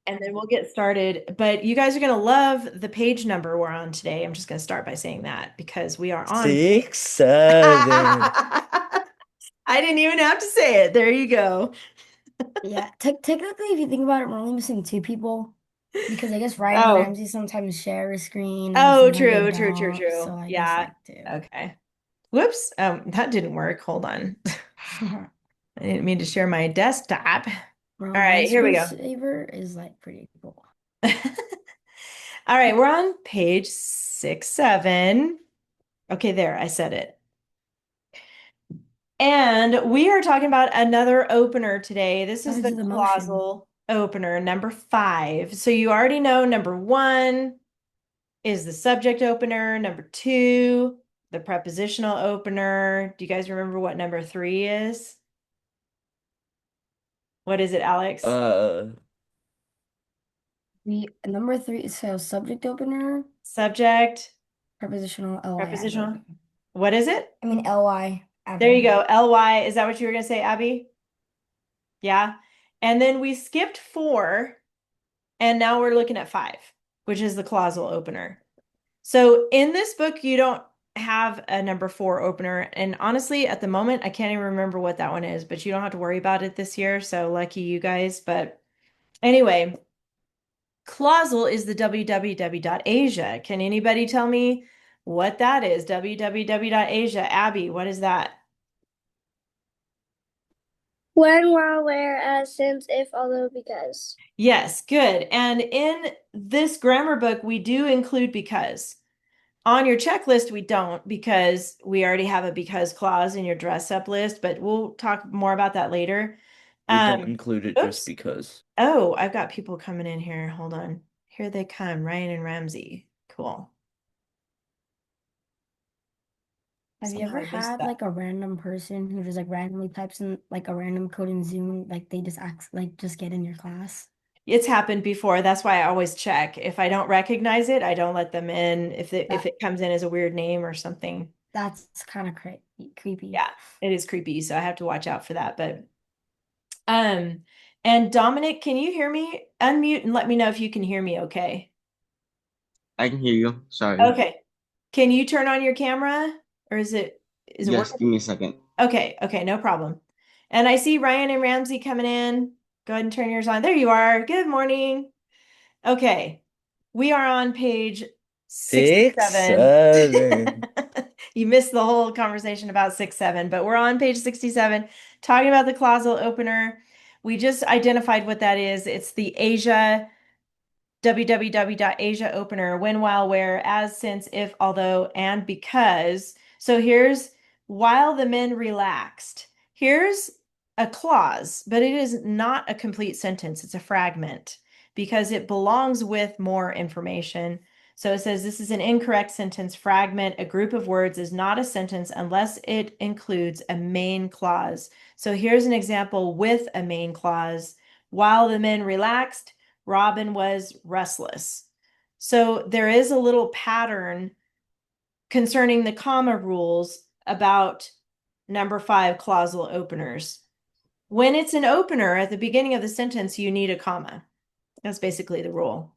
and then we'll get started. But you guys are going to love the page number we're on today. I'm just going to start by saying that because we are on. 6, 7. I didn't even have to say it. There you go. Yeah, technically, if you think about it, we're only missing two people because I guess Ryan and Oh, Ramsey sometimes share a screen and oh, sometimes they true, true, true, don't. true. So I guess Yeah. like two. Okay. Whoops. That didn't work. Hold on. I didn't mean to share my desktop. All Bro, my right, here we go. screensaver is like pretty cool. All right, we're on page 6, 7. Okay, there, I said it. And we are talking about another opener today. This How is to the do the motion. clausal opener, number 5. So you already know number 1 is the subject opener, number 2, the prepositional opener. Do you guys remember what number 3 is? What is it, Alex? The number three, so subject opener, Subject, prepositional, ly prepositional. adverb. What is it? I mean ly There you adverb. go. ly. Is that what you were going to say, Abby? Yeah. And then we skipped 4, and now we're looking at 5, which is the clausal opener. So in this book, you don't have a number 4 opener. And honestly, at the moment, I can't even remember what that one is, but you don't have to worry about it this year. So lucky you guys. But anyway, clausal is the www.asia. Can anybody tell me what that is? www.asia. Abby, what is that? When, while, where, as, since, if, although, because. Yes, good. And in this grammar book, we do include because. On your checklist, we don't because we already have a because clause in your dress up list, but we'll talk more about that later. We don't Um, include it just oops. because. Oh, I've got people coming in here. Hold on. Here they come, Ryan and Ramsey. Cool. Have you Somehow ever I missed had that. like a random person who just like randomly types in like a random code in Zoom, like they just act like just get in your class? It's happened before. That's why I always check. If I don't recognize it, I don't let them in if That it comes in as a weird name or something. that's kind of creepy. Yeah, it is creepy, so I have to watch out for that. But um, and Dominic, can you hear me? Unmute and let me know if you can hear me okay. I can hear you. Sorry. Okay. Can you turn on your camera or is it Yes, working? give me a second. Okay, okay, no problem. And I see Ryan and Ramsey coming in. Go ahead and turn yours on. There you are. Good morning. Okay. We are on page Six, 67. seven. You missed the whole conversation about 6, 7, but we're on page 67 talking about the clausal opener. We just identified what that is. It's the Asia www.asia opener when, while, where, as, since, if, although, and because. So here's while the men relaxed. Here's a clause, but it is not a complete sentence. It's a fragment because it belongs with more information. So it says this is an incorrect sentence fragment. A group of words is not a sentence unless it includes a main clause. So here's an example with a main clause. While the men relaxed, Robin was restless. So there is a little pattern concerning the comma rules about number 5 clausal openers. When it's an opener at the beginning of the sentence, you need a comma. That's basically the rule.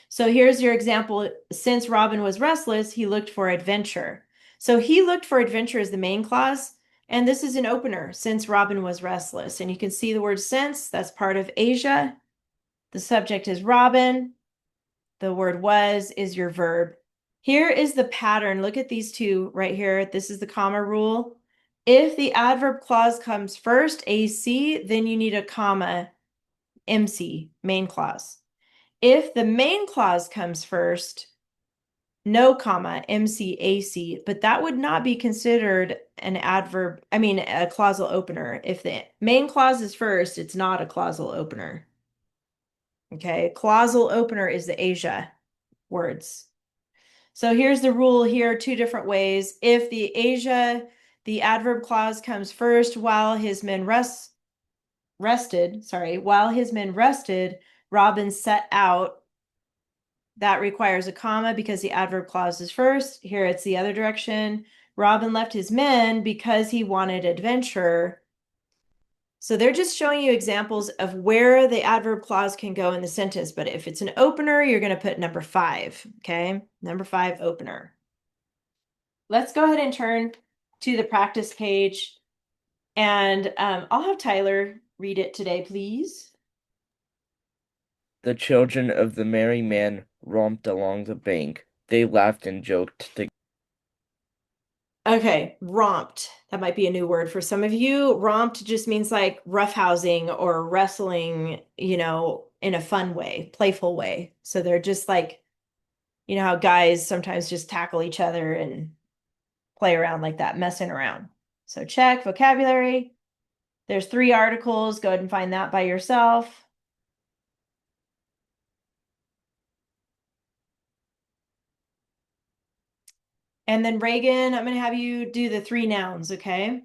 So here's your example. Since Robin was restless, he looked for adventure. So he looked for adventure as the main clause. And this is an opener, since Robin was restless. And you can see the word since, that's part of Asia. The subject is Robin. The word was is your verb. Here is the pattern. Look at these two right here. This is the comma rule. If the adverb clause comes first, AC, then you need a comma, MC, main clause. If the main clause comes first, no comma, MC, AC, but that would not be considered an adverb, I mean, a clausal opener. If the main clause is first, it's not a clausal opener. Okay, clausal opener is the Asia words. So here's the rule here, 2 different ways. If the Asia, the adverb clause comes first while his men while his men rested, Robin set out. That requires a comma because the adverb clause is first. Here it's the other direction. Robin left his men because he wanted adventure. So they're just showing you examples of where the adverb clause can go in the sentence. But if it's an opener, you're going to put number 5. Okay. Number 5, opener. Let's go ahead and turn to the practice page. And I'll have Tyler read it today, please. The children of the merry man romped along the bank. They laughed and joked together. Okay, romped. That might be a new word for some of you. Romped just means like roughhousing or wrestling, in a fun way, playful way. So they're just like, how guys sometimes just tackle each other and play around like that, messing around. So check vocabulary. There's 3 articles. Go ahead and find that by yourself. And then Reagan, I'm going to have you do the 3 nouns, okay?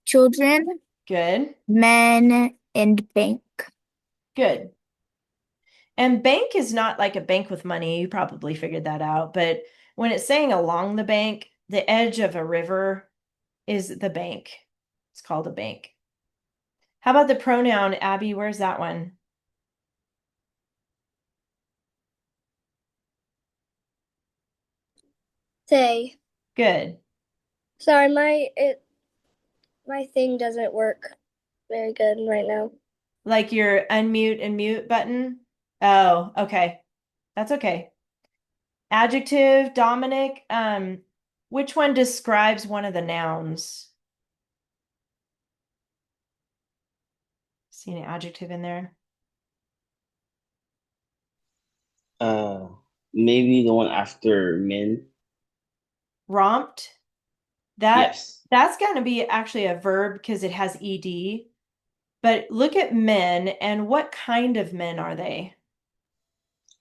Children, Good. men, and bank. Good. And bank is not like a bank with money. You probably figured that out. But when it's saying along the bank, the edge of a river is the bank. It's called a bank. How about the pronoun, Abby? Where's that one? They. Good. Sorry, my thing doesn't work very good right now. Like your unmute and mute button? Oh, okay. That's okay. Adjective, Dominic, which one describes one of the nouns? See an adjective in there? Uh, Maybe the one after men. Romped. Yes, That's going to be actually a verb because it has ed. But look at men, and what kind of men are they?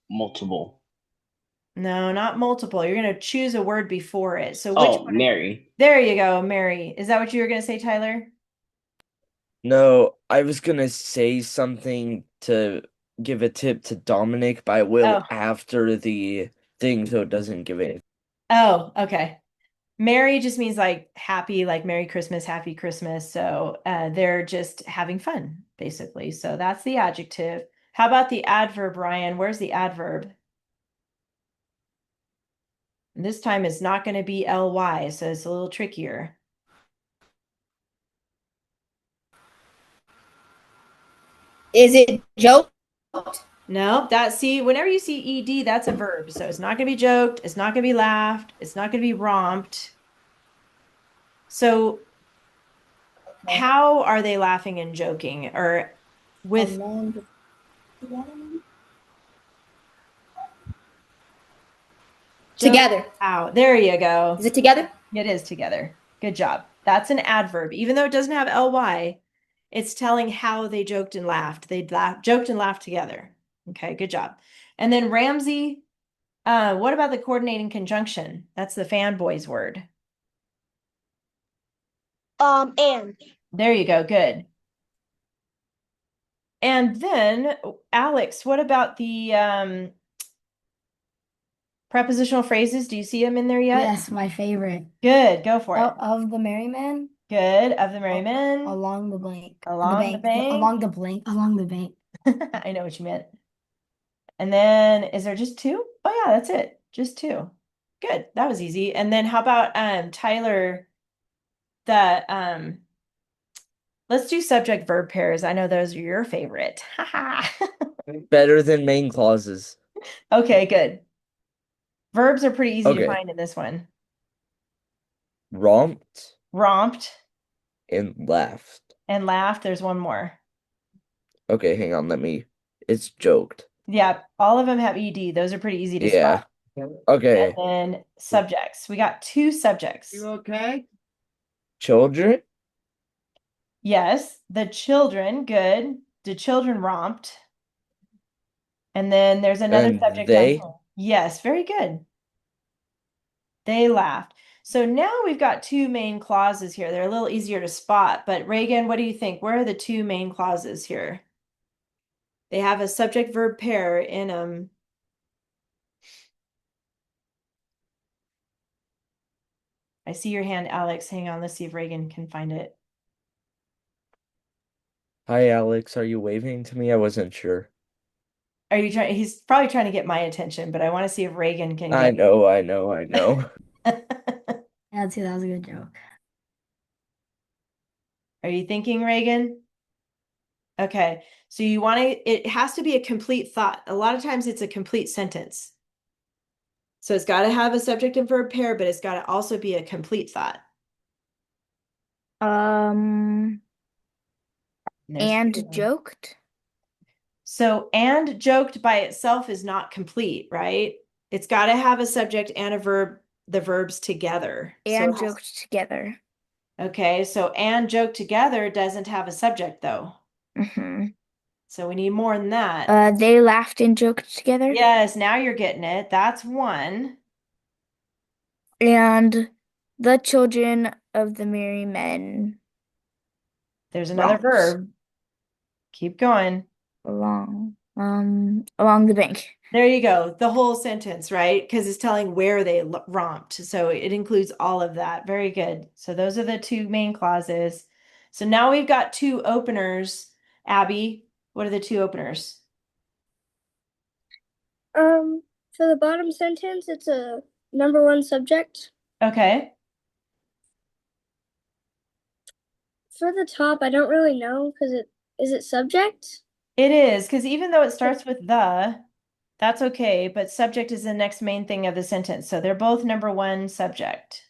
multiple. No, not multiple. You're going to choose a word before it. So which Oh, one? Mary. There you go, Mary. Is that what you were going to say, Tyler? No, I was gonna say something to give a tip to Dominic, but I will Oh, after the thing so it doesn't give it. oh, okay. Merry just means like happy, like Merry Christmas, Happy Christmas. So they're just having fun, basically. So that's the adjective. How about the adverb, Ryan? Where's the adverb? And this time it's not going to be ly, so it's a little trickier. Is it joke? No, whenever you see ed, that's a verb. So it's not going to be joked, it's not going to be laughed, it's not going to be romped. So how are they laughing and joking or with Together. how? There you go. Is it together? It is together. Good job. That's an adverb. Even though it doesn't have ly, it's telling how they joked and laughed. They joked and laughed together. Okay, good job. And then Ramsey, what about the coordinating conjunction? That's the fanboys word. And. There you go. Good. And then, Alex, what about the prepositional phrases? Do you see them in there yet? Yes, my favorite. Good. Go for it. Of the merry man. Good. Of the merry men. Along the bank. Along the bank. Along the blank. Along the bank. I know what you meant. And then is there just 2? Oh yeah, that's it. Just 2. Good. That was easy. And then how about Tyler, the let's do subject verb pairs. I know those are your favorite. Better than main clauses. Okay, good. Verbs are pretty easy to Okay. find in this one. Romped Romped and laughed. and laughed. There's one more. Okay, hang on, it's joked. Yeah, all of them have ed. Those are pretty easy to Yeah. spot. Okay. And then subjects. We got 2 subjects. You okay? Children Yes, the children, good. The children romped. And then there's another and subject down they. here. Yes, very good. They laughed. So now we've got 2 main clauses here. They're a little easier to spot, but Reagan, what do you think? Where are the 2 main clauses here? They have a subject verb pair in them. I see your hand, Alex. Hang on, let's see if Reagan can find it. Hi, Alex. Are you waving to me? I wasn't sure. Are you trying? He's probably trying to get my attention, but I want to see if Reagan can I get know, I know, I know. I'd say that was a good joke. Are you thinking, Reagan? Okay. So you want to, it has to be a complete thought. A lot of times it's a complete sentence. So it's got to have a subject and verb pair, but it's got to also be a complete thought. Um, There's and joked. So and joked by itself is not complete, right? It's got to have a subject and a verb, the verbs together. And So joked together. okay, so and joked together doesn't have a subject though. Mm-hmm. So we need more than that. They laughed and joked together. Yes, now you're getting it. That's one. And the children of the merry men There's another romped verb. Keep going. along the bank. There you go. The whole sentence, right? Because it's telling where they romped. So it includes all of that. Very good. So those are the two main clauses. So now we've got two openers. Abby, what are the two openers? For the bottom sentence, it's a number one subject. Okay. For the top, I don't really know because is it subject? It is, because even though it starts with the, that's okay, but subject is the next main thing of the sentence. So they're both number one subject.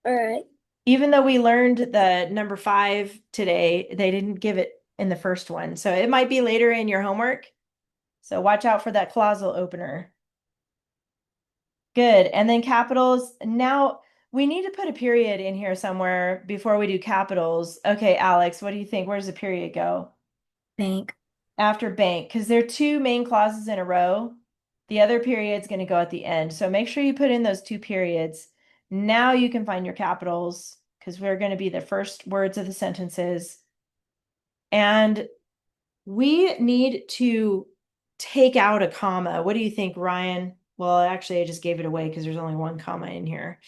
All right. Even though we learned the number 5 today, they didn't give it in the first one. So it might be later in your homework. So watch out for that clausal opener. Good. And then capitals. Now we need to put a period in here somewhere before we do capitals. Okay, Alex, what do you think? Where does the period go? Bank. After bank, because there are two main clauses in a row. The other period's going to go at the end. So make sure you put in those two periods. Now you can find your capitals because we're going to be the first words of the sentences. And we need to take out a comma. What do you think, Ryan? Well, actually, I just gave it away because there's only one comma in here.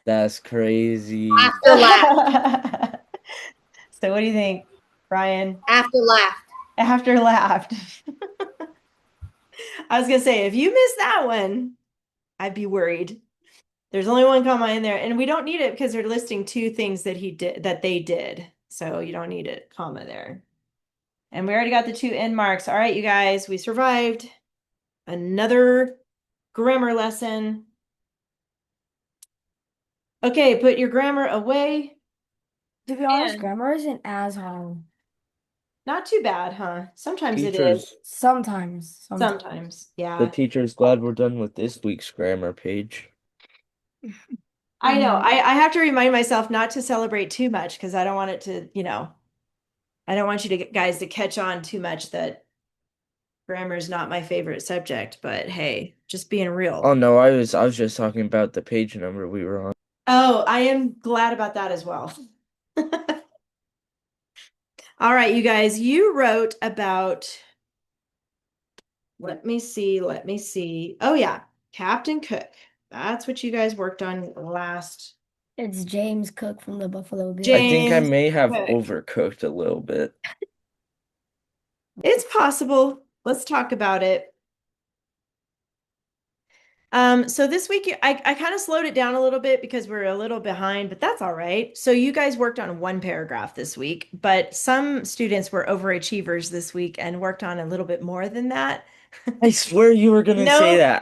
That's crazy. After laughed. So what do you think, Ryan? After laughed. After laughed. I was gonna say, if you missed that one, I'd be worried. There's only one comma in there, and we don't need it because they're listing two things that he did that they did. So you don't need a comma there. And we already got the two end marks. All right, you guys, we survived another grammar lesson. Okay, put your grammar away. To be honest, And- grammar isn't as hard. Not too bad, huh? Sometimes it Teachers, is. Sometimes. Sometimes, the yeah. teacher's glad we're done with this week's grammar page. I know. I have to remind myself not to celebrate too much because I don't want it to, I don't want you to guys to catch on too much that grammar is not my favorite subject, but hey, just being real. Oh no, I was just talking about the page number we were on. Oh, I am glad about that as well. All right, you guys, you wrote about, let me see. Oh yeah, Captain Cook. That's what you guys worked on last. It's James Cook from the Buffalo Bills. I think I James may have Cook. overcooked a little bit. It's possible. Let's talk about it. So this week I kind of slowed it down a little bit because we're a little behind, but that's all right. So you guys worked on one paragraph this week, but some students were overachievers this week and worked on a little bit more than that. I swear you were gonna No. say that.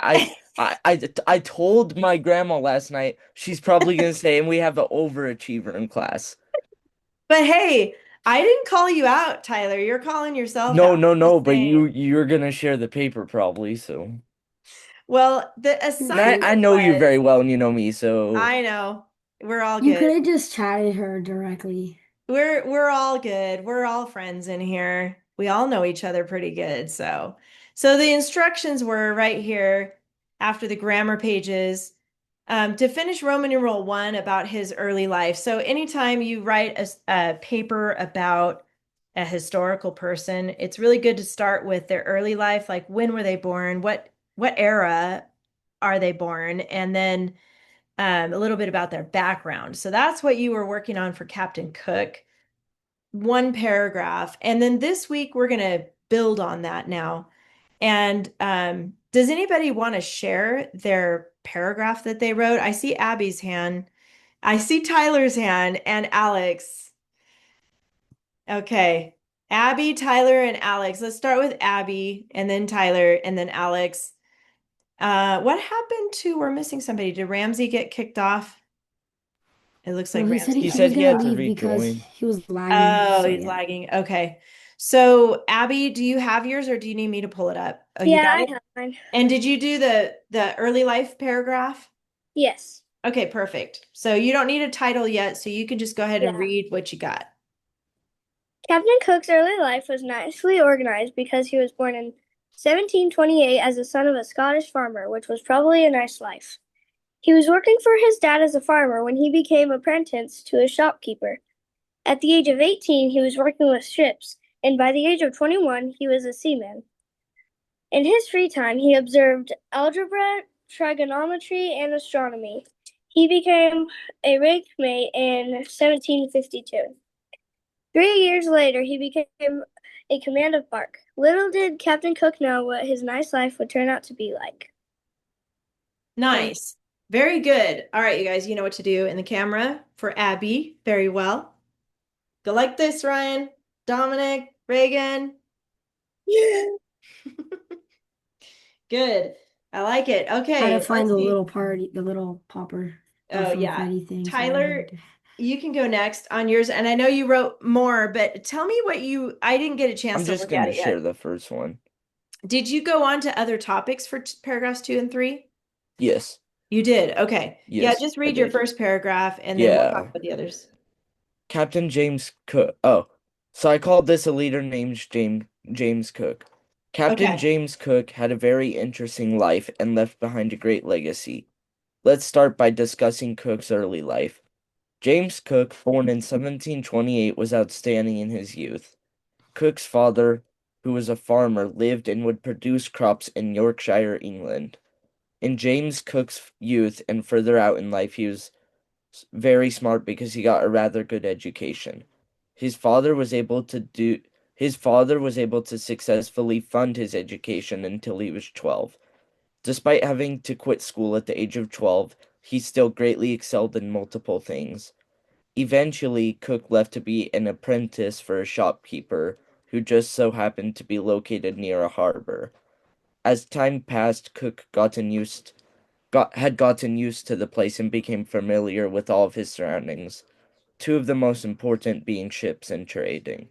I told my grandma last night she's probably gonna say, and we have an overachiever in class. But hey, I didn't call you out, Tyler. You're calling yourself No, out. no, Just but saying. you're gonna share the paper probably, so. Well, the And assignment I know you was- very well and you know me, so I know. We're all You good. could have just chatted her directly. We're all good. We're all friends in here. We all know each other pretty good. So the instructions were right here after the grammar pages to finish Roman numeral 1 about his early life. So anytime you write a paper about a historical person, it's really good to start with their early life, like when were they born, what era are they born, and then a little bit about their background. So that's what you were working on for Captain Cook. One paragraph. And then this week we're going to build on that now. And does anybody want to share their paragraph that they wrote? I see Abby's hand. I see Tyler's hand and Alex. Okay. Abby, Tyler, and Alex. Let's start with Abby and then Tyler and then Alex. What happened to, we're missing somebody. Did Ramsey get kicked off? It looks like Well, he said Ramsey. He he said was he gonna had to leave because rejoin. he was lagging. Oh, So he's yeah. lagging. Okay. So Abby, do you have yours or do you need me to pull it up? Oh, you Yeah, got I it? have mine. And did you do the early life paragraph? Yes. Okay, perfect. So you don't need a title yet, so you can just go ahead and Yeah. read what you got. Captain Cook's early life was nicely organized because he was born in 1728 as the son of a Scottish farmer, which was probably a nice life. He was working for his dad as a farmer when he became apprenticed to a shopkeeper. At the age of 18, he was working with ships, and by the age of 21, he was a seaman. In his free time, he observed algebra, trigonometry, and astronomy. He became a rig mate in 1752. 3 years later, he became a command of bark. Little did Captain Cook know what his nice life would turn out to be like. Nice. Very good. All right, you guys, you know what to do in the camera for Abby. Very well. Go like this, Ryan, Dominic, Reagan. Yeah. Good. I like it. I had Okay, to find let's the see. little party, the little popper Oh, for the yeah. Freddy thing. So I had Tyler, to- you can go next on yours. And I know you wrote more, but tell me what you, I didn't get a chance I'm to just look at gonna it share yet. the first one. Did you go on to other topics for paragraphs 2 and 3? Yes. You did. Okay. Yeah, Yes, just I read your did. first paragraph and then we'll talk Yeah. about the others. Captain James Cook. Oh, so I called this a leader named James Cook. Captain Okay. James Cook had a very interesting life and left behind a great legacy. Let's start by discussing Cook's early life. James Cook, born in 1728, was outstanding in his youth. Cook's father, who was a farmer, lived and would produce crops in Yorkshire, England. In James Cook's youth and further out in life, he was very smart because he got a rather good education. His father was able to successfully fund his education until he was 12. Despite having to quit school at the age of 12, he still greatly excelled in multiple things. Eventually, Cook left to be an apprentice for a shopkeeper who just so happened to be located near a harbor. As time passed, Cook had gotten used to the place and became familiar with all of his surroundings, two of the most important being ships and trade.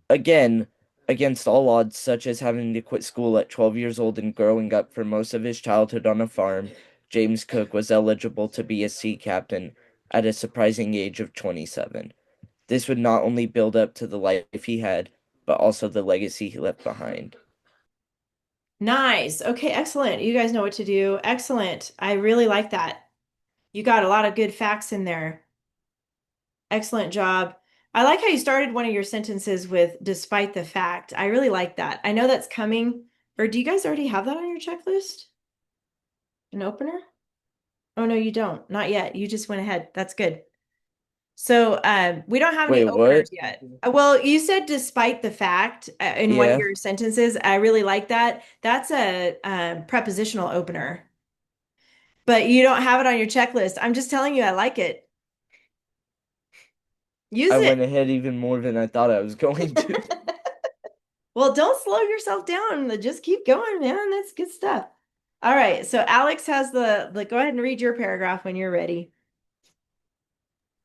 Again, against all odds, such as having to quit school at 12 years old and growing up for most of his childhood on a farm, James Cook was eligible to be a sea captain at a surprising age of 27. This would not only build up to the life he had, but also the legacy he left behind. Nice. Okay, excellent. You guys know what to do. Excellent. I really like that. You got a lot of good facts in there. Excellent job. I like how you started one of your sentences with despite the fact. I really like that. I know that's coming. Or do you guys already have that on your checklist? An opener? Oh, no, you don't. Not yet. You just went ahead. That's good. So we don't have any Wait, openers what? yet. Well, you said despite the fact in one of Yeah, your sentences. I really like that. That's a prepositional opener, but you don't have it on your checklist. I'm just telling you, I like it. Use I it. went ahead even more than I thought I was going to. Well, don't slow yourself down. Just keep going, man. That's good stuff. All right. So Alex has go ahead and read your paragraph when you're ready.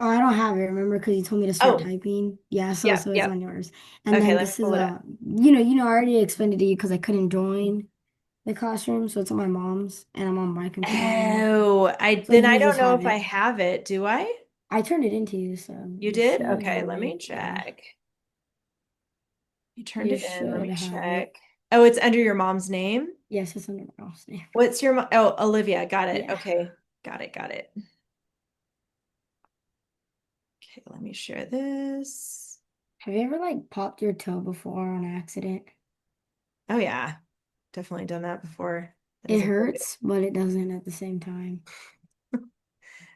Oh, I don't have it. Remember, because you told me to start Oh, typing. Yeah, yep, so it's yep. on yours. And Okay, then let me this is pull it up. I already explained it to you because I couldn't join the classroom, so it's on my mom's, and I'm on my computer now. Oh, So then I you don't just know have if I it. have it. Do I? I turned it into you, so You you did? should Okay, have let it. me Yeah, check. You turned you it in. Let should me have it. check. Oh, it's under your mom's name? Yes, it's under my mom's name. What's your Oh, Olivia. Got it. Yeah. Okay. Got it. Got it. Okay, let me share this. Have you ever like popped your toe before on accident? Oh yeah. Definitely done that before. That It doesn't feel good. hurts, but it doesn't at the same time.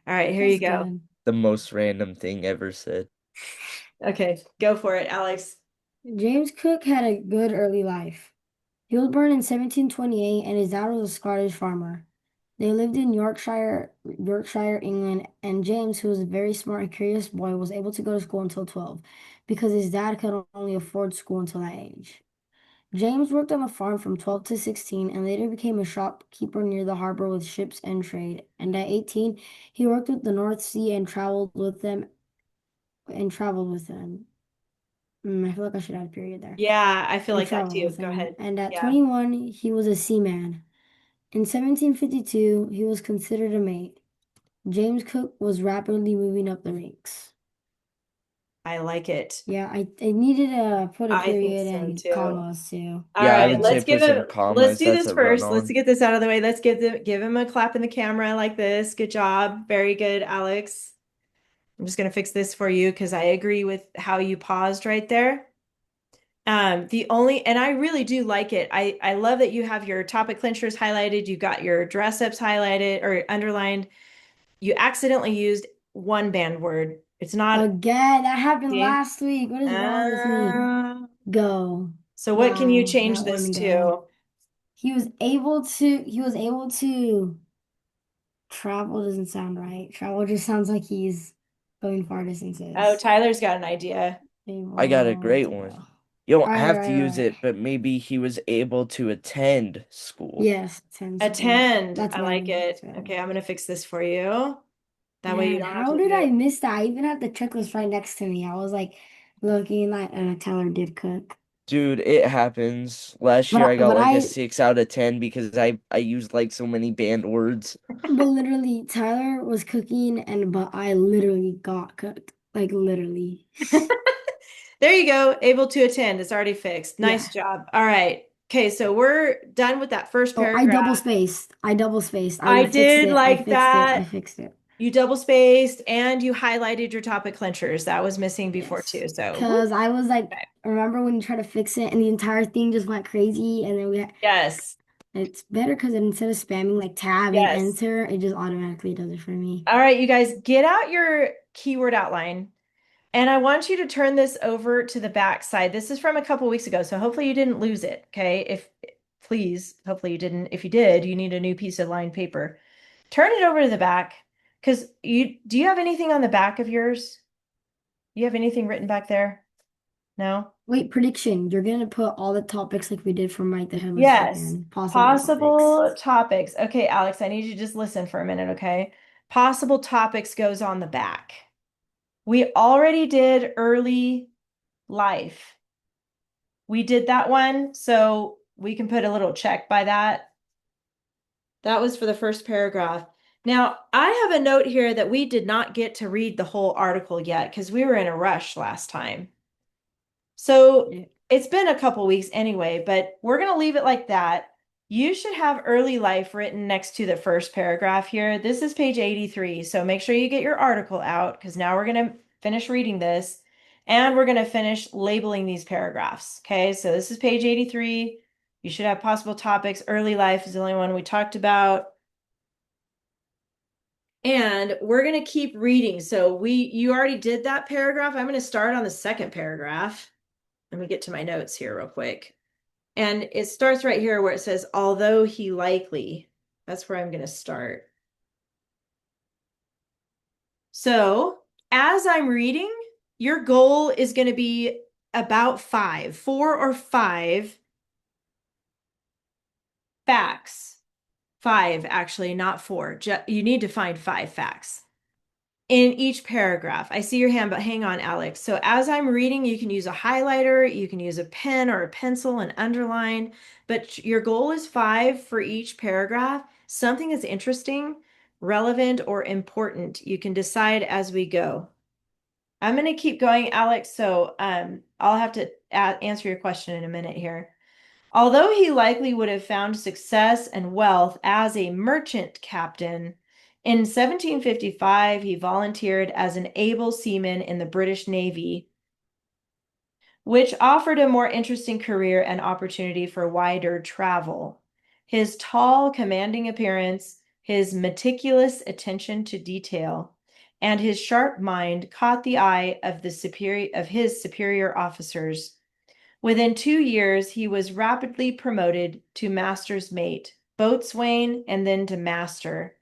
All right, here you That's go. good. The most random thing ever said. Okay, go for it, Alex. James Cook had a good early life. He was born in 1728 and his dad was a Scottish farmer. They lived in Yorkshire, England, and James, who was a very smart and curious boy, was able to go to school until 12 because his dad could only afford school until that age. James worked on the farm from 12 to 16 and later became a shopkeeper near the harbor with ships and trade. And at 18, he worked with the North Sea and traveled with them. I feel like I should add a period there. Yeah, I feel And like that traveled too. with Go them. ahead. And at Yeah, 21, he was a seaman. In 1752, he was considered a mate. James Cook was rapidly moving up the ranks. I like it. Yeah, I needed to put a I think period so and too. commas too. All Yeah, I right, would say let's give put some him, let's commas. do That's this a run first. Let's on. get this out of the way. Let's give him a clap in the camera like this. Good job. Very good, Alex. I'm just gonna fix this for you because I agree with how you paused right there. And I really do like it. I love that you have your topic clinchers highlighted, you got your dress ups highlighted or underlined. You accidentally used one band word. It's not Again, that happened see? last week. What is wrong with me? Uh, Go. so what can you Wow, change that this one go. to? He was able to travel doesn't sound right. Travel just sounds like he's going far Oh, distances. Tyler's got an idea. I got a Able great to go. one. You don't All right, have to right, use right. it, but maybe he was able to attend school. Yes, 10 school. Attend. That's I like one. it. That's good. Okay, I'm gonna fix this for you. That way you Man, don't have how to did do I it. miss that? I even had the checklist right next to me. I was like looking like, and Tyler did cook. Dude, it happens. Last But year I, I got but like a I, 6 out of 10 because I used like so many banned words. but literally, Tyler was cooking, but I literally got cooked. Like literally. There you go. Able to attend. It's already fixed. Nice Yeah. job. All right. Okay, so we're done with that first Oh, I double paragraph. spaced. I double spaced. I I fixed did it. I like fixed it. I that. fixed it. You double spaced and you highlighted your topic clinchers. That was missing before Yes. too. So, woo. Because I was like, Okay. remember when you tried to fix it and the entire thing just went crazy, and then Yes. it's better because instead of spamming like tab and Yes. enter, it just automatically does it for me. All right, you guys, get out your keyword outline. And I want you to turn this over to the back side. This is from a couple weeks ago, so hopefully you didn't lose it. Okay. If please, hopefully you didn't. If you did, you need a new piece of lined paper. Turn it over to the back because you have anything on the back of yours? You have anything written back there? No? Wait, prediction. You're gonna put all the topics like we did from like the headless Yes. chicken, possible topics. Possible topics. Okay, Alex, I need you to just listen for a minute, okay? Possible topics goes on the back. We already did early life. We did that one, so we can put a little check by that. That was for the first paragraph. Now, I have a note here that we did not get to read the whole article yet because we were in a rush last time. So Yeah. it's been a couple weeks anyway, but we're going to leave it like that. You should have early life written next to the first paragraph here. This is page 83. So make sure you get your article out because now we're going to finish reading this and we're going to finish labeling these paragraphs. Okay, so this is page 83. You should have possible topics. Early life is the only one we talked about. And we're going to keep reading. So you already did that paragraph. I'm going to start on the second paragraph. Let me get to my notes here real quick. And it starts right here where it says, although he likely. That's where I'm going to start. So as I'm reading, your goal is going to be about 4 or 5 facts. 5, actually, not 4. You need to find 5 facts in each paragraph. I see your hand, but hang on, Alex. So as I'm reading, you can use a highlighter, you can use a pen or a pencil and underline, but your goal is 5 for each paragraph. Something that's interesting, relevant, or important. You can decide as we go. I'm going to keep going, Alex, so I'll have to answer your question in a minute here. Although he likely would have found success and wealth as a merchant captain, in 1755 he volunteered as an able seaman in the British Navy, which offered a more interesting career and opportunity for wider travel. His tall, commanding appearance, His meticulous attention to detail and his sharp mind caught the eye of his superior officers. Within 2 years, he was rapidly promoted to master's mate, boatswain, and then to master.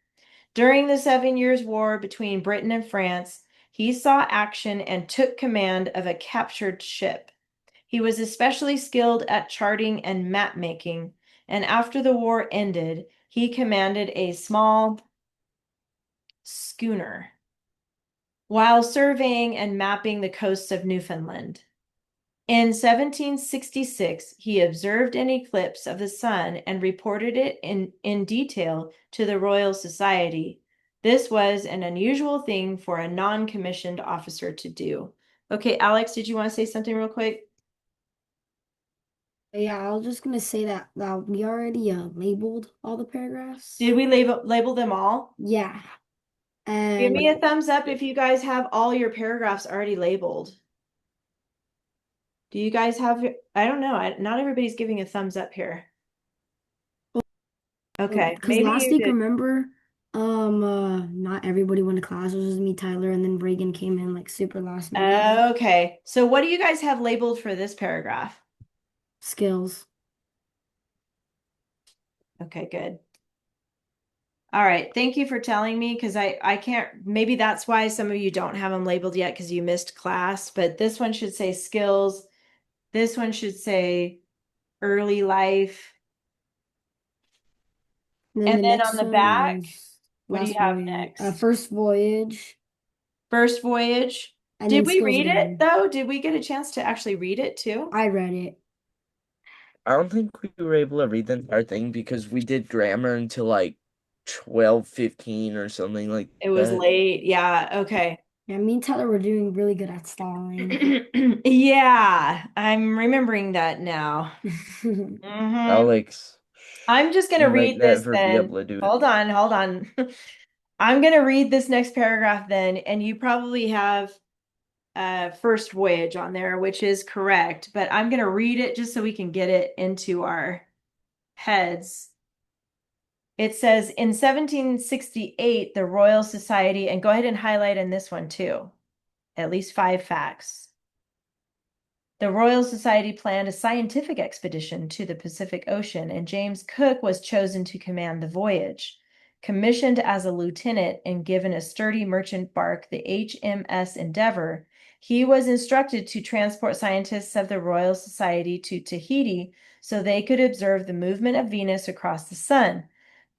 During the 7 Years' War between Britain and France, he saw action and took command of a captured ship. He was especially skilled at charting and map making, and after the war ended, he commanded a small schooner while surveying and mapping the coasts of Newfoundland. In 1766, he observed an eclipse of the sun and reported it in detail to the Royal Society. This was an unusual thing for a non-commissioned officer to do. Okay, Alex, did you want to say something real quick? Yeah, I was just gonna say that we already labeled all the paragraphs. Did we label them all? Yeah. Give And me a thumbs up if you guys have all your paragraphs already labeled. Do you guys have, I don't know, not everybody's giving a thumbs up here. Okay, because maybe last you week, did. remember, not everybody went to class. It was just me, Tyler, and then Reagan came in like super last minute. Okay, so what do you guys have labeled for this paragraph? Skills. Okay, good. All right, thank you for telling me because I can't, maybe that's why some of you don't have them labeled yet because you missed class, but this one should say skills. This one should say early life. And then And the then on next the one back, is what do you last have voyage, next? first voyage, First voyage. and Did then we skills read it again. though? Did we get a chance to actually read it too? I read it. I don't think we were able to read the entire thing because we did grammar until like 12:15 or something like It was that. late. Yeah, okay. Yeah, me and Tyler were doing really good at stalling. Yeah, I'm remembering that now. Alex, I'm just going to you might read this never be then. able to do it. Hold on, hold on. I'm going to read this next paragraph then, and you probably have first voyage on there, which is correct, but I'm going to read it just so we can get it into our heads. It says in 1768, the Royal Society, and go ahead and highlight in this one too, at least 5 facts. The Royal Society planned a scientific expedition to the Pacific Ocean, and James Cook was chosen to command the voyage. Commissioned as a lieutenant and given a sturdy merchant bark, the HMS Endeavour, he was instructed to transport scientists of the Royal Society to Tahiti so they could observe the movement of Venus across the sun.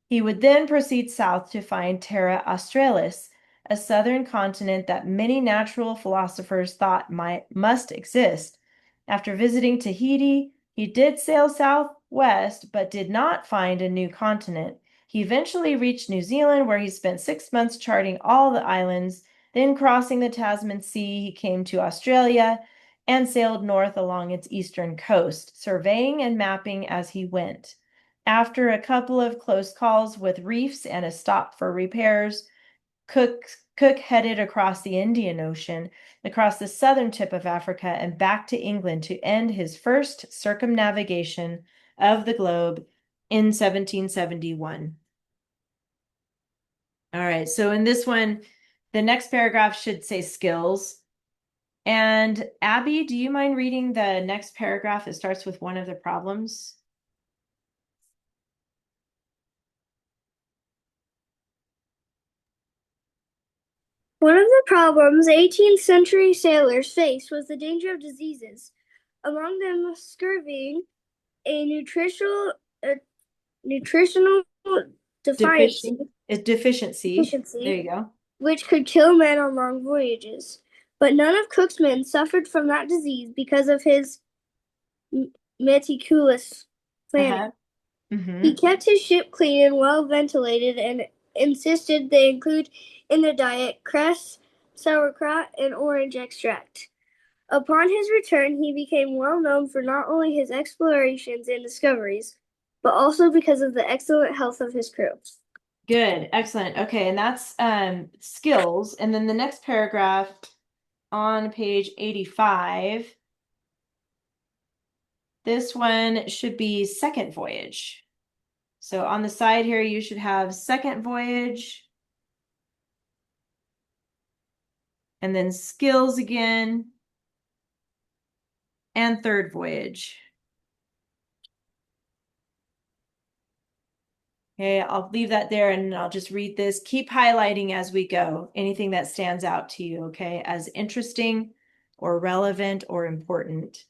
He would then proceed south to find Terra Australis, a southern continent that many natural philosophers thought must exist. After visiting Tahiti, he did sail southwest, but did not find a new continent. He eventually reached New Zealand, where he spent 6 months charting all the islands. Then, crossing the Tasman Sea, he came to Australia and sailed north along its eastern coast, surveying and mapping as he went. After a couple of close calls with reefs and a stop for repairs, Cook headed across the Indian Ocean, across the southern tip of Africa, and back to England to end his first circumnavigation of the globe in 1771. All right, so in this one, the next paragraph should say skills. And Abby, do you mind reading the next paragraph? It starts with one of the problems. One of the problems 18th century sailors faced was the danger of diseases, among them scurvy, a nutritional Deficiency. There you deficiency, go. which could kill men on long voyages. But none of Cook's men suffered from that disease because of his meticulous planning. He kept his ship clean and well ventilated and insisted they include in their diet cress, sauerkraut, and orange extract. Upon his return, he became well known for not only his explorations and discoveries, but also because of the excellent health of his crew. Good, excellent. Okay, and that's skills. And then the next paragraph on page 85, this one should be second voyage. So on the side here, you should have second voyage. And then skills again. And third voyage. Okay, I'll leave that there and I'll just read this. Keep highlighting as we go, anything that stands out to you, okay, as interesting or relevant or important.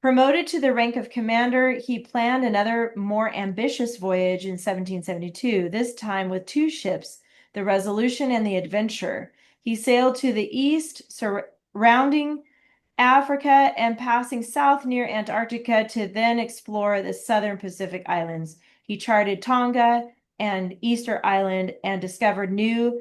Promoted to the rank of commander, he planned another more ambitious voyage in 1772, this time with two ships, the Resolution and the Adventure. He sailed to the east, surrounding Africa and passing south near Antarctica to then explore the southern Pacific islands. He charted Tonga and Easter Island and discovered New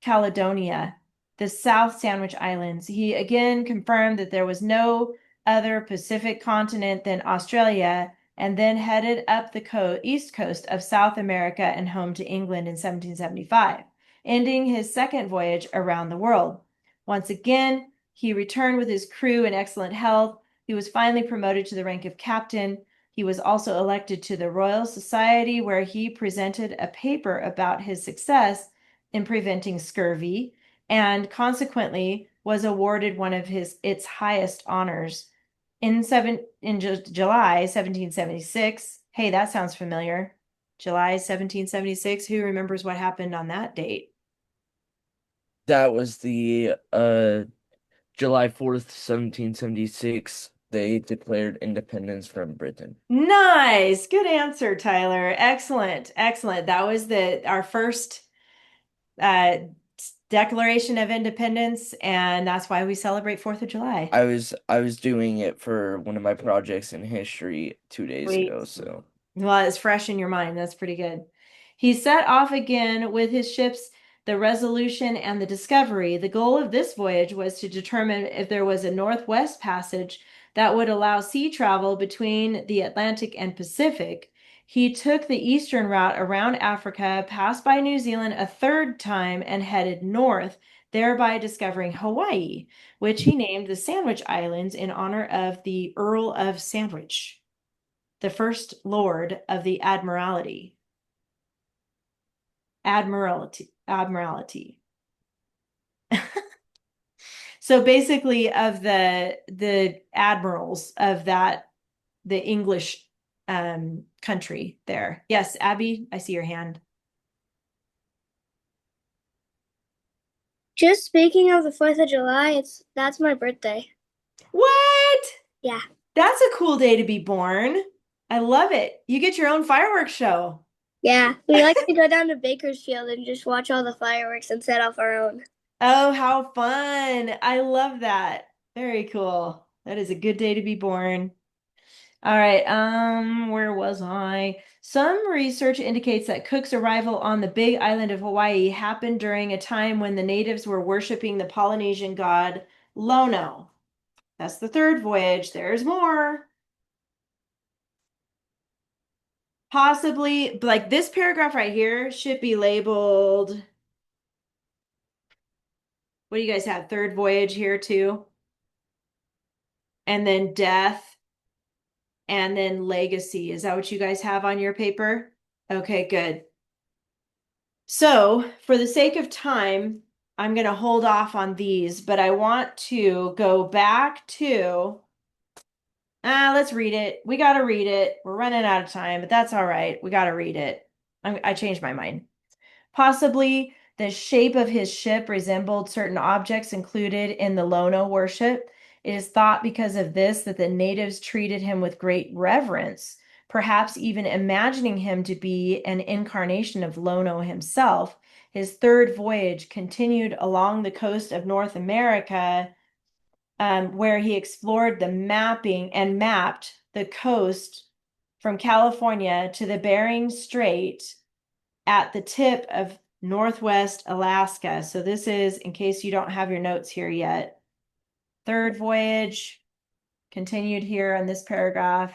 Caledonia, the South Sandwich Islands. He again confirmed that there was no other Pacific continent than Australia, and then headed up the east coast of South America and home to England in 1775, ending his second voyage around the world. Once again, he returned with his crew in excellent health. He was finally promoted to the rank of captain. He was also elected to the Royal Society, where he presented a paper about his success in preventing scurvy, and consequently was awarded one of its highest honors in July 1776. Hey, that sounds familiar. July 1776. Who remembers what happened on that date? That was the July 4th, 1776. They declared independence from Britain. Nice. Good answer, Tyler. Excellent. Excellent. That was our first uh, Declaration of Independence, and that's why we celebrate 4th of July. I was doing it for one of my projects in history 2 days Sweet. ago, so Well, it's fresh in your mind. That's pretty good. He set off again with his ships, the Resolution and the Discovery. The goal of this voyage was to determine if there was a northwest passage that would allow sea travel between the Atlantic and Pacific. He took the eastern route around Africa, passed by New Zealand a third time, and headed north, thereby discovering Hawaii, which he named the Sandwich Islands in honor of the Earl of Sandwich, the first Lord of the Admiralty. Admiralty. So basically of the admirals of the English country there. Yes, Abby, I see your hand. Just speaking of the 4th of July, that's my birthday. What? Yeah. That's a cool day to be born. I love it. You get your own fireworks show. Yeah, we like to go down to Bakersfield and just watch all the fireworks and set off our own. Oh, how fun. I love that. Very cool. That is a good day to be born. All right, where was I? Some research indicates that Cook's arrival on the big island of Hawaii happened during a time when the natives were worshiping the Polynesian god Lono. That's the third voyage. There's more. Possibly, like this paragraph right here should be labeled. What do you guys have? Third voyage here too. And then death. And then legacy. Is that what you guys have on your paper? Okay, good. So for the sake of time, I'm going to hold off on these, but I want to go back to, let's read it. We got to read it. We're running out of time, but that's all right. We got to read it. I changed my mind. Possibly the shape of his ship resembled certain objects included in the Lono worship. It is thought because of this that the natives treated him with great reverence, perhaps even imagining him to be an incarnation of Lono himself. His third voyage continued along the coast of North America, where he explored the mapping and mapped the coast from California to the Bering Strait at the tip of Northwest Alaska. So this is, in case you don't have your notes here yet, third voyage continued here on this paragraph.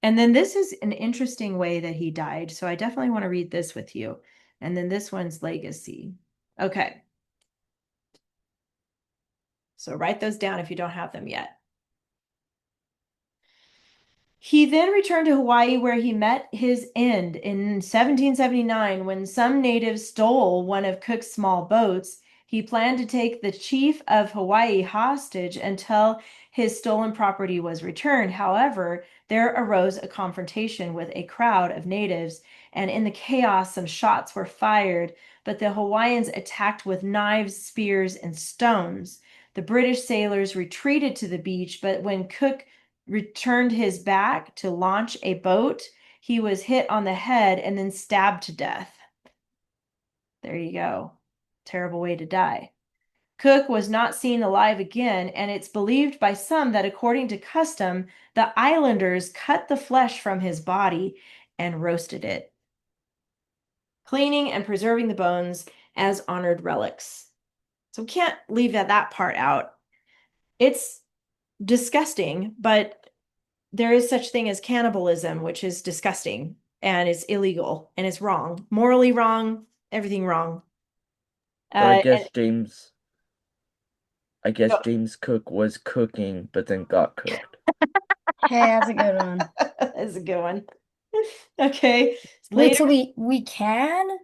And then this is an interesting way that he died. So I definitely want to read this with you. And then this one's legacy. Okay. So write those down if you don't have them yet. He then returned to Hawaii where he met his end in 1779 when some natives stole one of Cook's small boats. He planned to take the chief of Hawaii hostage until his stolen property was returned. However, there arose a confrontation with a crowd of natives, and in the chaos, some shots were fired, but the Hawaiians attacked with knives, spears, and stones. The British sailors retreated to the beach, but when Cook returned his back to launch a boat, he was hit on the head and then stabbed to death. There you go. Terrible way to die. Cook was not seen alive again, and it's believed by some that according to custom, the islanders cut the flesh from his body and roasted it, cleaning and preserving the bones as honored relics. So we can't leave that part out. It's disgusting, but there is such thing as cannibalism, which is disgusting and it's illegal and it's wrong, morally wrong, everything wrong. So I Uh, guess and James Cook was cooking, but then got cooked. Hey, that's a good one. That's a good one. Okay, Wait, later. so we can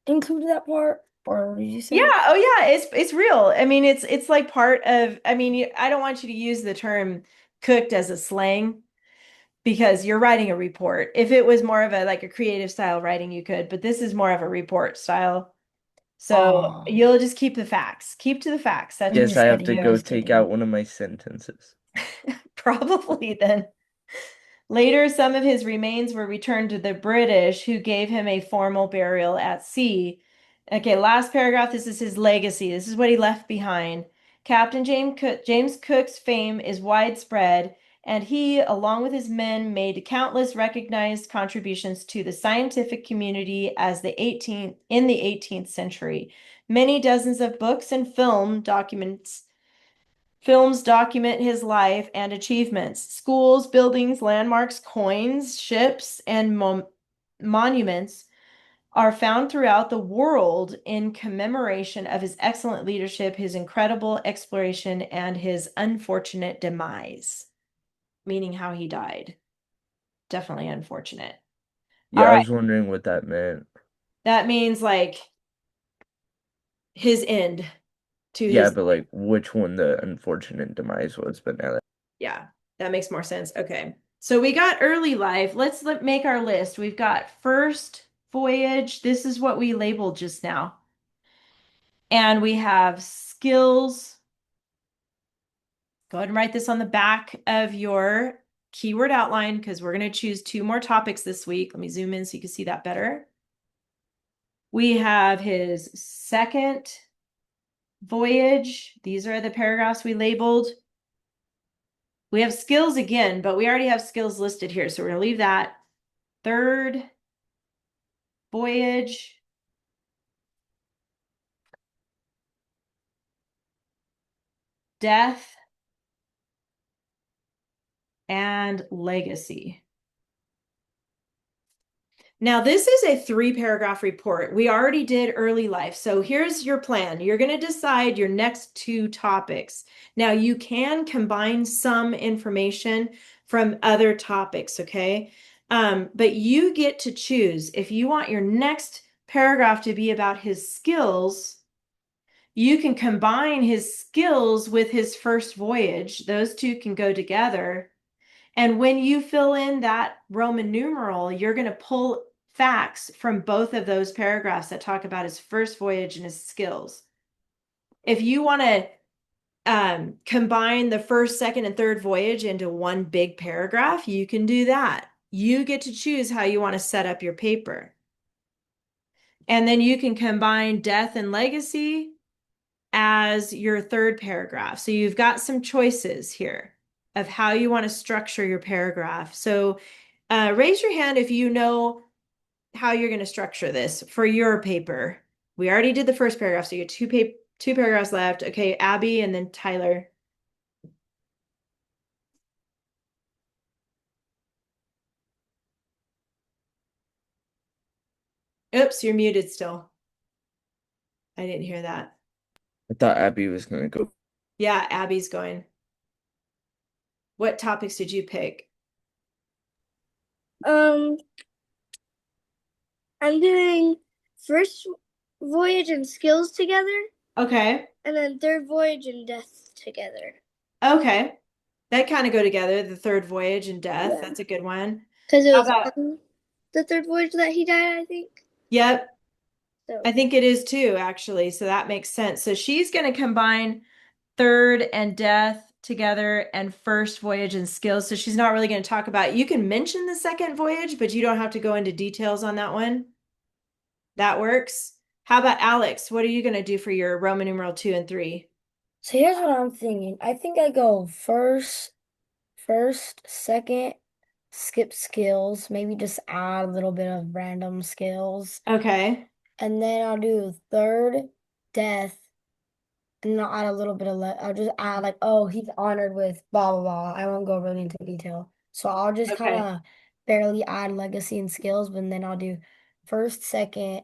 include that part, or what did you say? Yeah, oh yeah, it's real. I mean, it's like part of. I mean, I don't want you to use the term cooked as a slang because you're writing a report. If it was more of a like a creative style writing, you could, but this is more of a report style. So Oh, you'll just keep the facts. Keep to the facts. That's I'm what Guess we're I just have gonna to kidding. I'm go do. just take kidding. out one of my sentences. Probably then. Later, some of his remains were returned to the British, who gave him a formal burial at sea. Okay, last paragraph. This is his legacy. This is what he left behind. Captain James Cook's fame is widespread, and he, along with his men, made countless recognized contributions to the scientific community in the 18th century. Many dozens of books and films document his life and achievements. Schools, buildings, landmarks, coins, ships, and monuments are found throughout the world in commemoration of his excellent leadership, his incredible exploration, and his unfortunate demise, meaning how he died. Definitely unfortunate. All Yeah, I right. was wondering what that meant. That means like his end to Yeah, his. but like which one the unfortunate demise was, but now that Yeah, that makes more sense. Okay. So we got early life. Let's make our list. We've got first voyage. This is what we labeled just now. And we have skills. Go ahead and write this on the back of your keyword outline because we're going to choose 2 more topics this week. Let me zoom in so you can see that better. We have his second voyage. These are the paragraphs we labeled. We have skills again, but we already have skills listed here. So we're going to leave that. Third voyage. Death and legacy. Now, this is a 3-paragraph report. We already did early life. So here's your plan. You're going to decide your next 2 topics. Now, you can combine some information from other topics, okay? But you get to choose. If you want your next paragraph to be about his skills, you can combine his skills with his first voyage. Those 2 can go together. And when you fill in that Roman numeral, you're going to pull facts from both of those paragraphs that talk about his first voyage and his skills. If you want to combine the first, second, and third voyage into one big paragraph, you can do that. You get to choose how you want to set up your paper. And then you can combine death and legacy as your third paragraph. So you've got some choices here of how you want to structure your paragraph. So raise your hand if you know how you're going to structure this for your paper. We already did the first paragraph, so you have 2 paragraphs left. Okay, Abby and then Tyler. Oops, you're muted still. I didn't hear that. I thought Abby was gonna go. Yeah, Abby's going. What topics did you pick? Um, I'm doing first voyage and skills together, Okay. and then third voyage and death together. Okay. That kind of go together, the third voyage and death. Yeah. That's a good one. Because it How was about, on the third voyage that he died, I think. yep, So I think it is too, actually. So that makes sense. So she's going to combine third and death together and first voyage and skills. So she's not really going to talk about, you can mention the second voyage, but you don't have to go into details on that one. That works. How about Alex? What are you going to do for your Roman numeral 2 and 3? So here's what I'm thinking. I think I go first, second, skip skills, maybe just add a little bit of random skills. Okay. And then I'll do third, death, and then I'll add a little bit of, I'll just add like, oh, he's honored with blah, blah, blah. I won't go really into detail. So I'll just kind Okay. of barely add legacy and skills, but then I'll do first, second,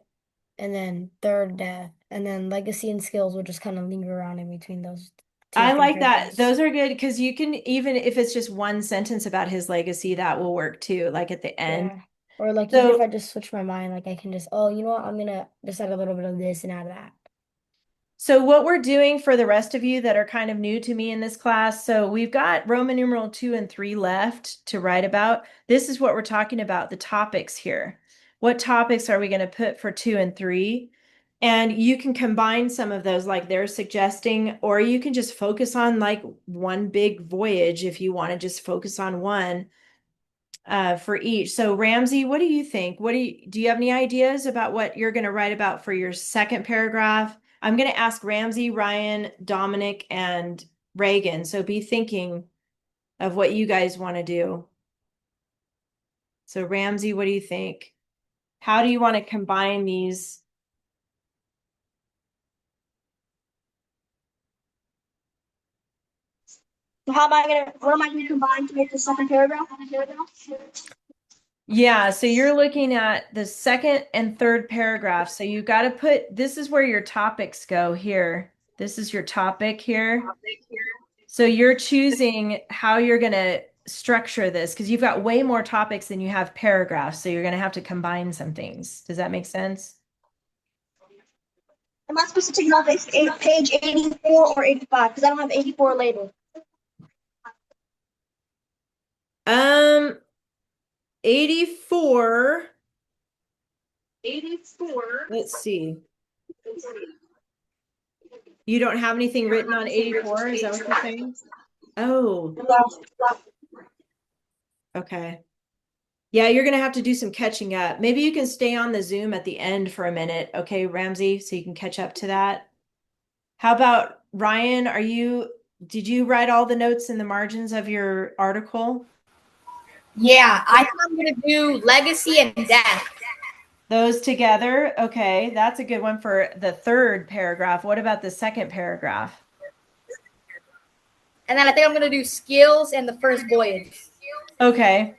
and then third, death. And then legacy and skills will just kind of linger around in between those two, I three like that. paragraphs. Those are good because you can, even if it's just one sentence about his legacy, that will work too, like at the end. Yeah. Or like even if So I just switch my mind, like I can just, oh, you know what? I'm gonna just add a little bit of this and add that. So what we're doing for the rest of you that are kind of new to me in this class, so we've got Roman numeral 2 and 3 left to write about. This is what we're talking about, the topics here. What topics are we going to put for 2 and 3? And you can combine some of those like they're suggesting, or you can just focus on like one big voyage if you want to just focus on one for each. So Ramsey, what do you think? Do you have any ideas about what you're going to write about for your second paragraph? I'm going to ask Ramsey, Ryan, Dominic, and Reagan. So be thinking of what you guys want to do. So Ramsey, what do you think? How do you want to combine these? What am I gonna combine to make the second paragraph? Yeah, so you're looking at the second and third paragraph. So you got to put, this is where your topics go here. This is your topic here. So you're choosing how you're going to structure this because you've got way more topics than you have paragraphs. So you're going to have to combine some things. Does that make sense? Am I supposed to take it off page 84 or 85? Because I don't have 84 labeled. Um, 84. 84. Let's see. You don't have anything written on 84? Is that what you're saying? Oh, okay. Yeah, you're going to have to do some catching up. Maybe you can stay on the Zoom at the end for a minute, okay, Ramsey, so you can catch up to that. How about Ryan? Did you write all the notes in the margins of your article? Yeah, I think I'm gonna do legacy and death. Those together? Okay, that's a good one for the third paragraph. What about the second paragraph? And then I think I'm gonna do skills and the first voyage. Okay.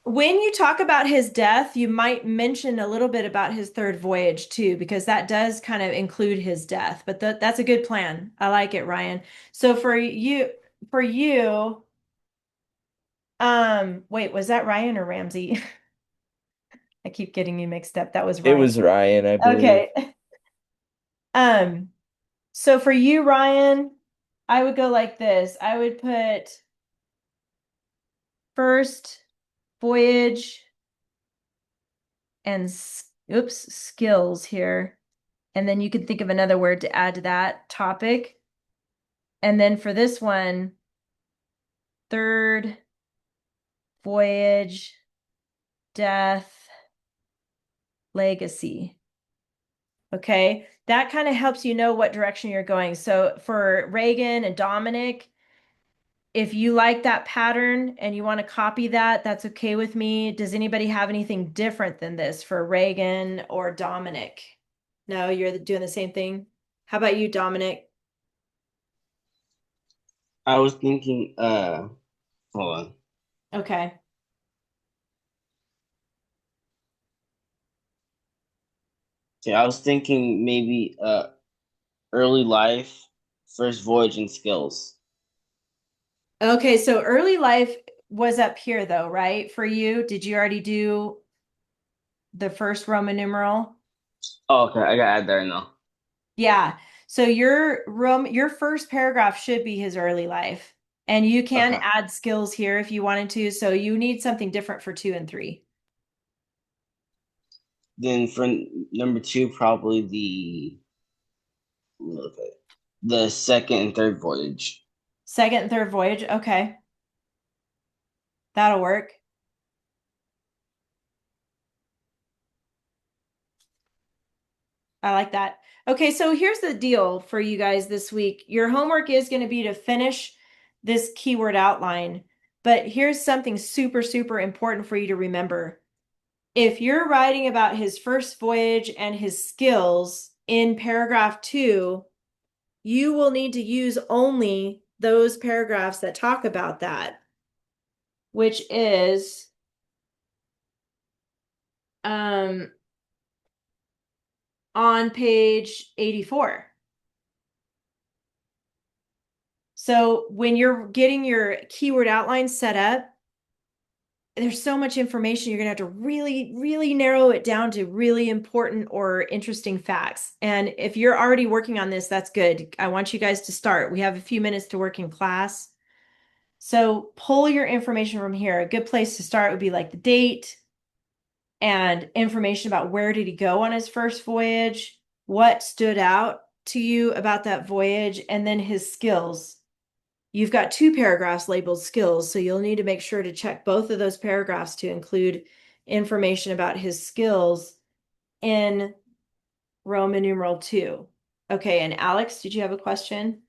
When you talk about his death, you might mention a little bit about his third voyage too, because that does kind of include his death. But that's a good plan. I like it, Ryan. So wait, was that Ryan or Ramsey? I keep getting you mixed up. That was It Ryan. was Ryan, I believe. Okay. So for you, Ryan, I would go like this. I would put first voyage and skills here. And then you could think of another word to add to that topic. And then for this one, third voyage, death, legacy. Okay, that kind of helps you know what direction you're going. So for Reagan and Dominic, if you like that pattern and you want to copy that, that's okay with me. Does anybody have anything different than this for Reagan or Dominic? No, you're doing the same thing. How about you, Dominic? I was thinking, hold on. Okay. Yeah, I was thinking maybe early life, first voyage and skills. Okay, so early life was up here though, right? For you, did you already do the first Roman numeral? Oh, okay, I gotta add there now. Yeah. So your first paragraph should be his early life. And you can Okay. add skills here if you wanted to. So you need something different for 2 and 3. Then for number two, probably the second and third voyage. Second and third voyage. Okay. That'll work. I like that. Okay, so here's the deal for you guys this week. Your homework is going to be to finish this keyword outline, but here's something super, super important for you to remember. If you're writing about his first voyage and his skills in paragraph 2, you will need to use only those paragraphs that talk about that, which is on page 84. So when you're getting your keyword outline set up, there's so much information you're going to have to really, really narrow it down to really important or interesting facts. And if you're already working on this, that's good. I want you guys to start. We have a few minutes to work in class. So pull your information from here. A good place to start would be like the date and information about where did he go on his first voyage, what stood out to you about that voyage, and then his skills. You've got 2 paragraphs labeled skills, so you'll need to make sure to check both of those paragraphs to include information about his skills in Roman numeral 2. Okay, and Alex, did you have a question?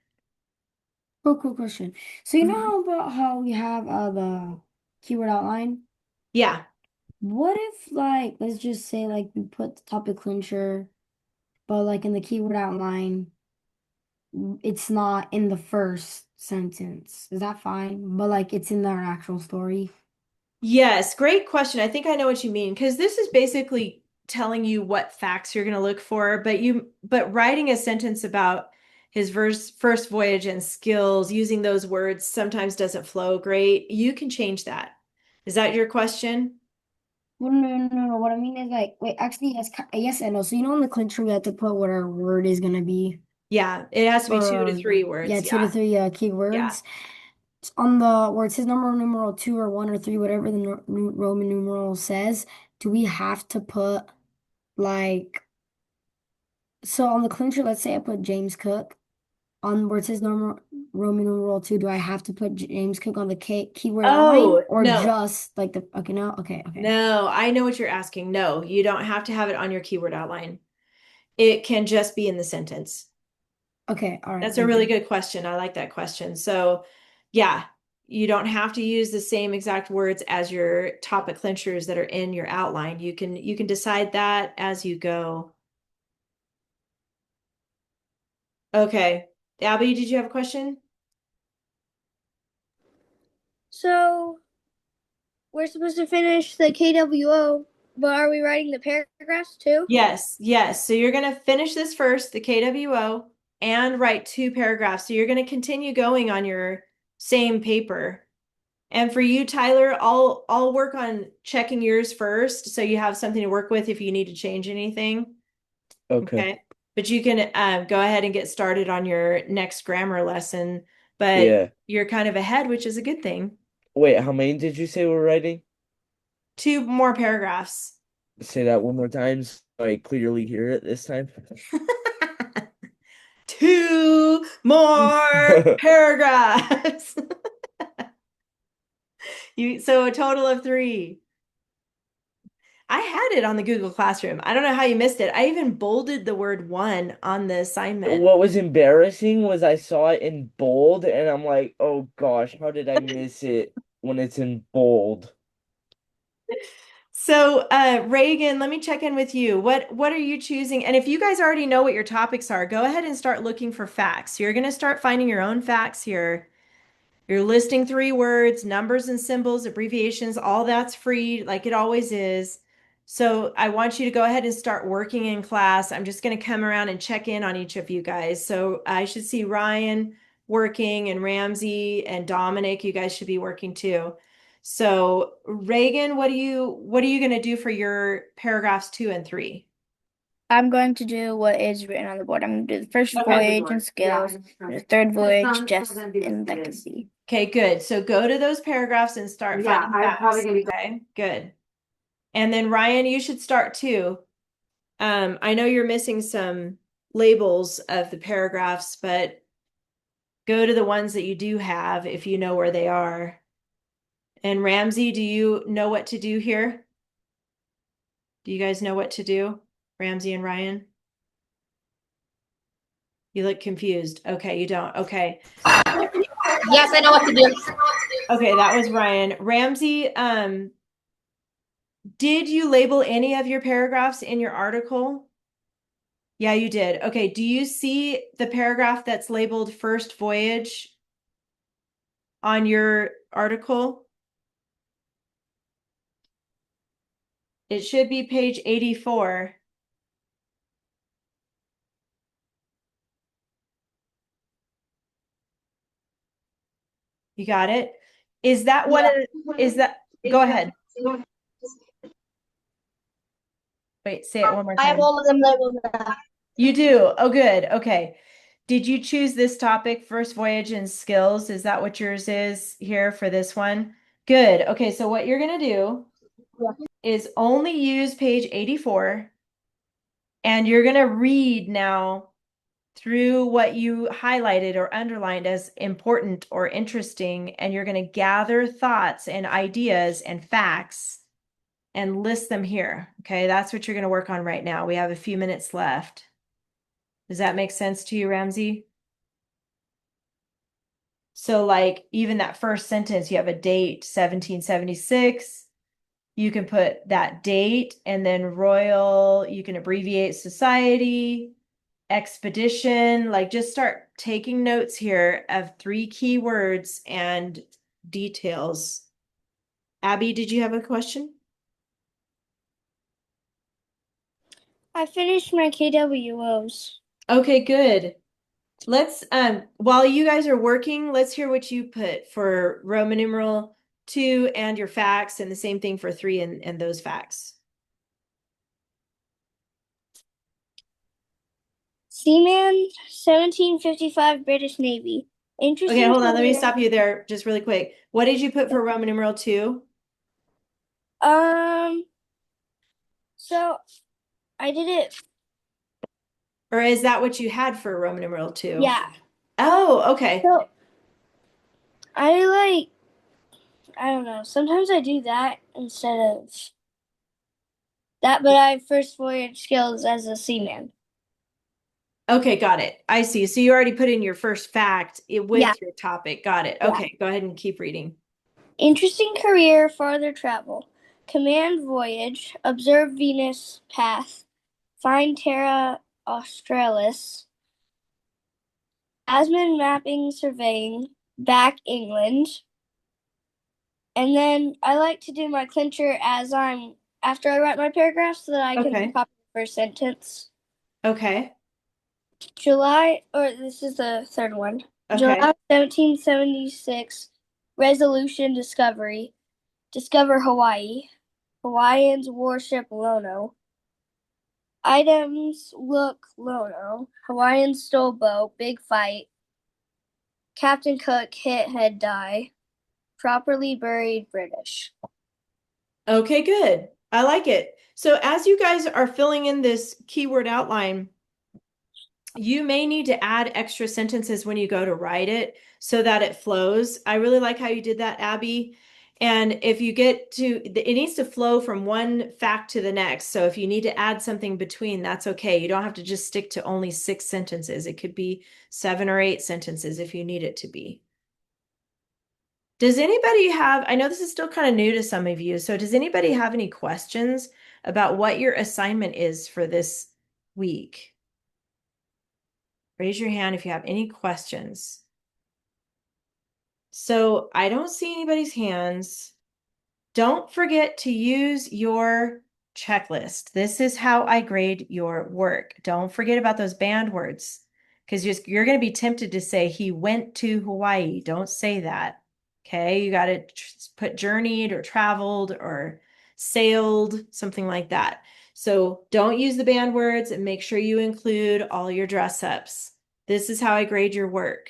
Cool question. So you know about how we have the keyword outline? Yeah. What if like let's just say like we put the topic clincher, but like in the keyword outline, it's not in the first sentence. Is that fine? But like it's in our actual story. Yes, great question. I think I know what you mean because this is basically telling you what facts you're going to look for, but writing a sentence about his first voyage and skills using those words sometimes doesn't flow great. You can change that. Is that your question? Well, no. What I mean is like, wait, actually, yes, yes and no. So you know in the clincher we have to put what our word is gonna be, Yeah, it has to be 2 to 3 yeah, words. two to Yeah. three Yeah. keywords. On the where it says number numeral 2 or 1 or 3, whatever the Roman numeral says, do we have to put like so on the clincher? Let's say I put James Cook on where it says normal Roman numeral 2. Do I have to put James Cook on the keyword outline Oh, or no. just like the okay no okay No, I know what you're asking. No, you don't have to have it on your keyword outline. It can just be in the sentence. okay all right That's a thank really you. good question. I like that question. So, yeah, you don't have to use the same exact words as your topic clinchers that are in your outline. You can decide that as you go. Okay. Abby, did you have a question? So we're supposed to finish the KWO, but are we writing the paragraphs too? Yes, yes. So you're going to finish this first, the KWO, and write 2 paragraphs. So you're going to continue going on your same paper. And for you, Tyler, I'll work on checking yours first so you have something to work with if you need to change anything. Okay. Okay. But you can go ahead and get started on your next grammar lesson. But Yeah. you're kind of ahead, which is a good thing. Wait, how many did you say we're writing? 2 more paragraphs. Say that one more time so I clearly hear it this time. 2 more paragraphs. So a total of 3. I had it on the Google Classroom. I don't know how you missed it. I even bolded the word one on the assignment. What was embarrassing was I saw it in bold and I'm like, oh gosh, how did I miss it when it's in bold? So, Reagan, let me check in with you. What are you choosing? And if you guys already know what your topics are, go ahead and start looking for facts. You're going to start finding your own facts here. You're listing 3 words, numbers and symbols, abbreviations, all that's free, like it always is. So I want you to go ahead and start working in class. I'm just going to come around and check in on each of you guys. So I should see Ryan working and Ramsey and Dominic. You guys should be working too. So Reagan, what are you going to do for your paragraphs 2 and 3? I'm going to do what is written on the board. I'm going to do the first Okay. voyage and skills, and the third voyage, Jess and legacy. Okay, good. So go to those paragraphs and start finding facts. Okay, good. And then Ryan, you should start too. I know you're missing some labels of the paragraphs, but go to the ones that you do have if you know where they are. And Ramsey, do you know what to do here? Do you guys know what to do? Ramsey and Ryan? You look confused. Okay, you don't. Okay. Yes, I know what to do. Okay, that was Ryan. Ramsey, did you label any of your paragraphs in your article? Yeah, you did. Okay, do you see the paragraph that's labeled first voyage on your article? It should be page 84. You got it? Is that one of is that go ahead. Wait, say it one more I have time. all of them labeled now. You do. Oh, good. Okay. Did you choose this topic, first voyage and skills? Is that what yours is here for this one? Good. Okay, so what you're going to do is only use page 84, and you're going to read now through what you highlighted or underlined as important or interesting, and you're going to gather thoughts and ideas and facts and list them here. Okay, that's what you're going to work on right now. We have a few minutes left. Does that make sense to you, Ramsey? So like even that first sentence, you have a date, 1776. You can put that date and then royal, you can abbreviate society, expedition, like just start taking notes here of 3 key words and details. Abby, did you have a question? I finished my KWOs. Okay, good. Let's while you guys are working, let's hear what you put for Roman numeral 2 and your facts, and the same thing for 3 and those facts. Seaman, 1755 British Navy. Interesting. Okay, hold on. Let me career. stop you there just really quick. What did you put for Roman numeral 2? So I did it. Or is that what you had for Roman numeral 2? Yeah. Oh, okay. So I don't know. Sometimes I do that instead of that, but I have first voyage skills as a seaman. Okay, got it. I see. So you already put in your first fact with Yeah. your topic. Got it. Yeah. Okay, go ahead and keep reading. Interesting career, farther travel. Command voyage, observe Venus path, find Terra Australis, Asman mapping surveying, back England. And then I like to do my clincher after I write my paragraph so that I Okay. can copy the first sentence. Okay. This is the third one. Okay. July 1776, resolution discovery. Discover Hawaii. Hawaiians worship Lono. Items look Lono. Hawaiians stole boat. Big fight. Captain Cook hit head die. Properly buried British. Okay, good. I like it. So as you guys are filling in this keyword outline, you may need to add extra sentences when you go to write it so that it flows. I really like how you did that, Abby. And if you get to, it needs to flow from one fact to the next. So if you need to add something between, that's okay. You don't have to just stick to only 6 sentences. It could be 7 or 8 sentences if you need it to be. Does anybody have, I know this is still kind of new to some of you, so does anybody have any questions about what your assignment is for this week? Raise your hand if you have any questions. So I don't see anybody's hands. Don't forget to use your checklist. This is how I grade your work. Don't forget about those banned words because you're going to be tempted to say he went to Hawaii. Don't say that. Okay, you got to put journeyed or traveled or sailed, something like that. So don't use the banned words and make sure you include all your dress ups. This is how I grade your work.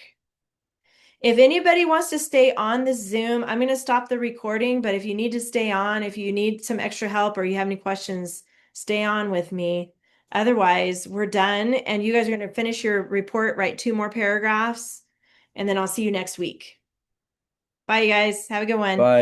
If anybody wants to stay on this Zoom, I'm going to stop the recording, but if you need to stay on, if you need some extra help or you have any questions, stay on with me. Otherwise, we're done and you guys are going to finish your report, write 2 more paragraphs, and then I'll see you next week. Bye, you guys. Have a good one. Bye.